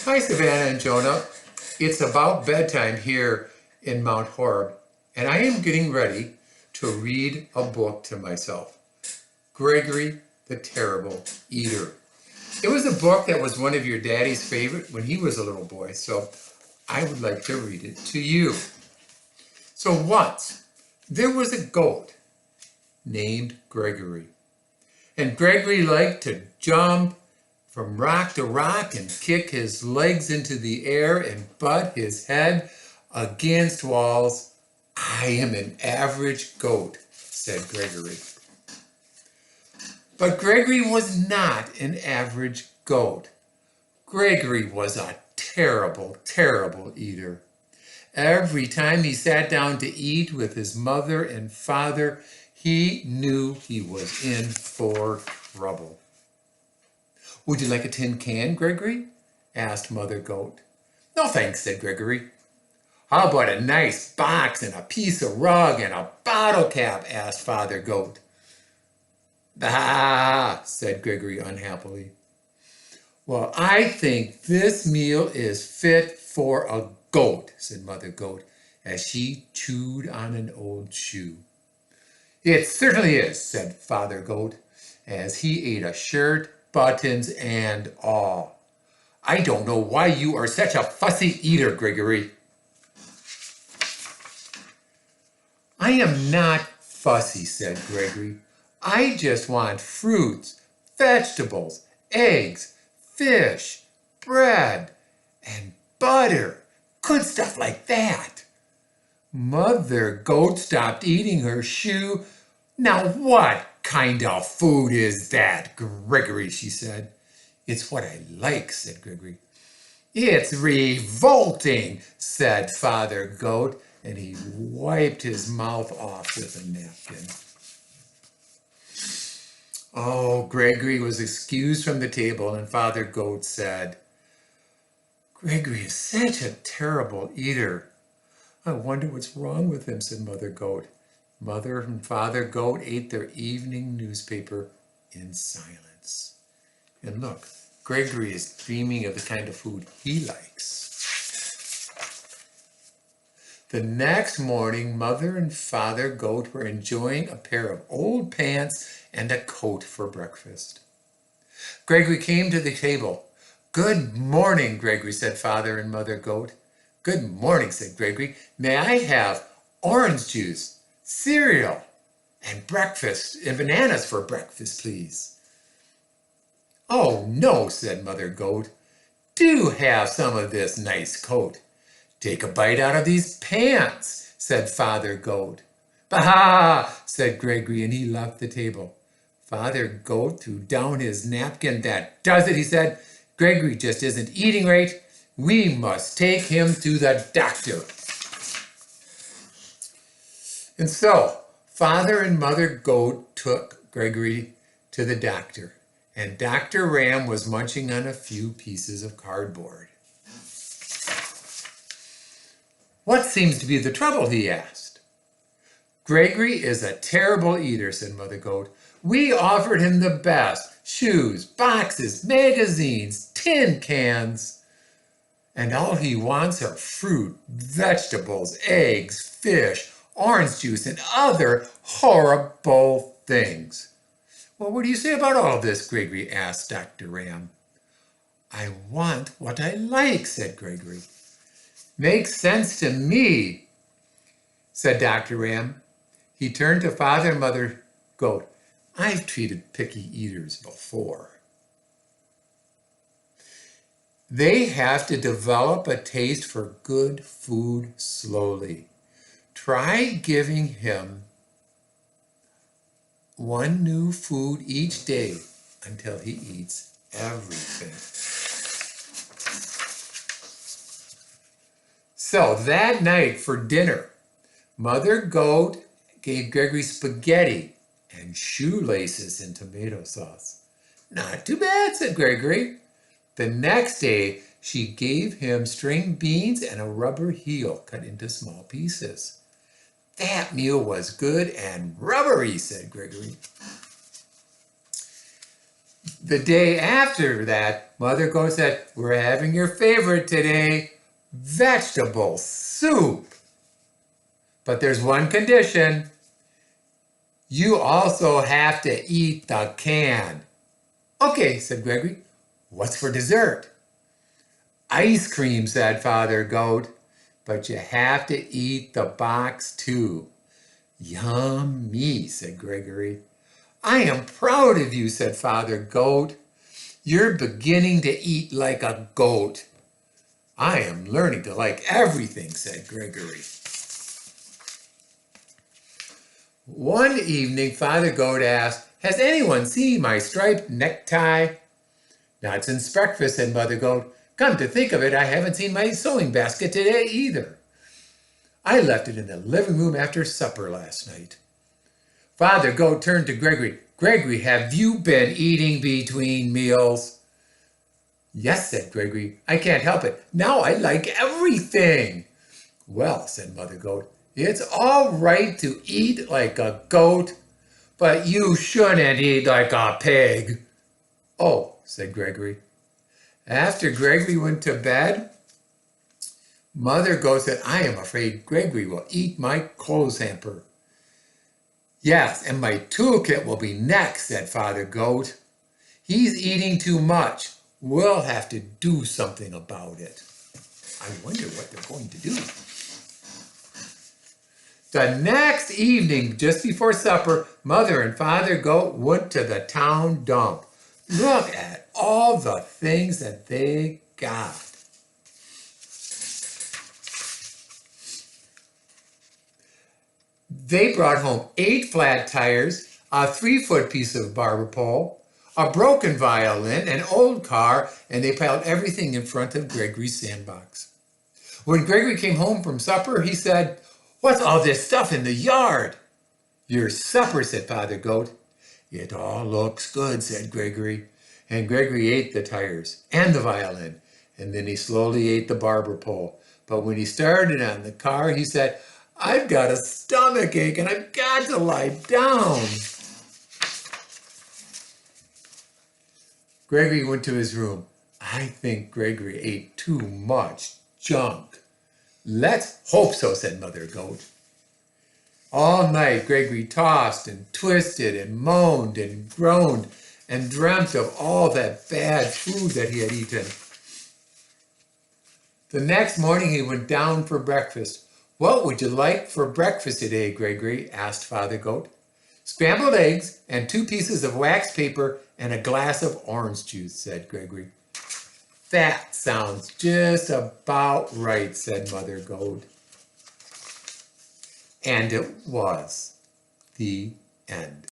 Hi, Savannah and Jonah. It's about bedtime here in Mount Horeb, and I am getting ready to read a book to myself. Gregory the Terrible Eater. It was a book that was one of your daddy's favorite when he was a little boy, so I would like to read it to you. So once, there was a goat named Gregory, and Gregory liked to jump from rock to rock and kick his legs into the air and butt his head against walls. I am an average goat, said Gregory. But Gregory was not an average goat. Gregory was a terrible, terrible eater. Every time he sat down to eat with his mother and father, he knew he was in for trouble. Would you like a tin can, Gregory? Asked Mother Goat. No thanks, said Gregory. How about a nice box and a piece of rug and a bottle cap? Asked Father Goat. Ah, said Gregory unhappily. Well, I think this meal is fit for a goat, said Mother Goat, as she chewed on an old shoe. It certainly is, said Father Goat, as he ate a shirt, buttons, and all. I don't know why you are such a fussy eater, Gregory. I am not fussy, said Gregory. I just want fruits, vegetables, eggs, fish, bread, and butter. Good stuff like that. Mother Goat stopped eating her shoe. Now what kind of food is that, Gregory, she said. It's what I like, said Gregory. It's revolting, said Father Goat, and he wiped his mouth off with a napkin. Oh, Gregory was excused from the table, and Father Goat said, Gregory is such a terrible eater. I wonder what's wrong with him, said Mother Goat. Mother and Father Goat ate their evening newspaper in silence. And look, Gregory is dreaming of the kind of food he likes. The next morning, Mother and Father Goat were enjoying a pair of old pants and a coat for breakfast. Gregory came to the table. Good morning, Gregory, said Father and Mother Goat. Good morning, said Gregory. May I have orange juice, cereal, and breakfast, and bananas for breakfast, please? Oh, no, said Mother Goat. Do have some of this nice coat. Take a bite out of these pants, said Father Goat. Bah, said Gregory, and he left the table. Father Goat threw down his napkin. That does it, he said. Gregory just isn't eating right. We must take him to the doctor. And so, Father and Mother Goat took Gregory to the doctor, and Dr. Ram was munching on a few pieces of cardboard. What seems to be the trouble, he asked. Gregory is a terrible eater, said Mother Goat. We offered him the best, shoes, boxes, magazines, tin cans, and all he wants are fruit, vegetables, eggs, fish, orange juice, and other horrible things. Well, what do you say about all this, Gregory asked Dr. Ram. I want what I like, said Gregory. Makes sense to me, said Dr. Ram. He turned to Father and Mother Goat. I've treated picky eaters before. They have to develop a taste for good food slowly. Try giving him one new food each day until he eats everything. So that night for dinner, Mother Goat gave Gregory spaghetti and shoelaces and tomato sauce. Not too bad, said Gregory. The next day, she gave him string beans and a rubber heel cut into small pieces. That meal was good and rubbery, said Gregory. The day after that, Mother Goat said, we're having your favorite today, vegetable soup. But there's one condition. You also have to eat the can. Okay, said Gregory. What's for dessert? Ice cream, said Father Goat. But you have to eat the box too. Yummy, said Gregory. I am proud of you, said Father Goat. You're beginning to eat like a goat. I am learning to like everything, said Gregory. One evening, Father Goat asked, has anyone seen my striped necktie? Not since breakfast, said Mother Goat. Come to think of it, I haven't seen my sewing basket today either. I left it in the living room after supper last night. Father Goat turned to Gregory. Gregory, have you been eating between meals? Yes, said Gregory. I can't help it. Now I like everything. Well, said Mother Goat, it's all right to eat like a goat, but you shouldn't eat like a pig. Oh, said Gregory. After Gregory went to bed, Mother Goat said, I am afraid Gregory will eat my clothes hamper. Yes, and my toolkit will be next, said Father Goat. He's eating too much. We'll have to do something about it. I wonder what they're going to do. The next evening, just before supper, Mother and Father Goat went to the town dump. Look at all the things that they got. They brought home 8 flat tires, a 3-foot piece of barber pole, a broken violin, an old car, and they piled everything in front of Gregory's sandbox. When Gregory came home from supper, he said, what's all this stuff in the yard? Your supper, said Father Goat. It all looks good, said Gregory. And Gregory ate the tires and the violin, and then he slowly ate the barber pole. But when he started on the car, he said, I've got a stomach ache and I've got to lie down. Gregory went to his room. I think Gregory ate too much junk. Let's hope so, said Mother Goat. All night, Gregory tossed and twisted and moaned and groaned and dreamt of all that bad food that he had eaten. The next morning, he went down for breakfast. What would you like for breakfast today, Gregory? Asked Father Goat. Scrambled eggs and 2 pieces of wax paper and a glass of orange juice, said Gregory. That sounds just about right, said Mother Goat. And it was the end.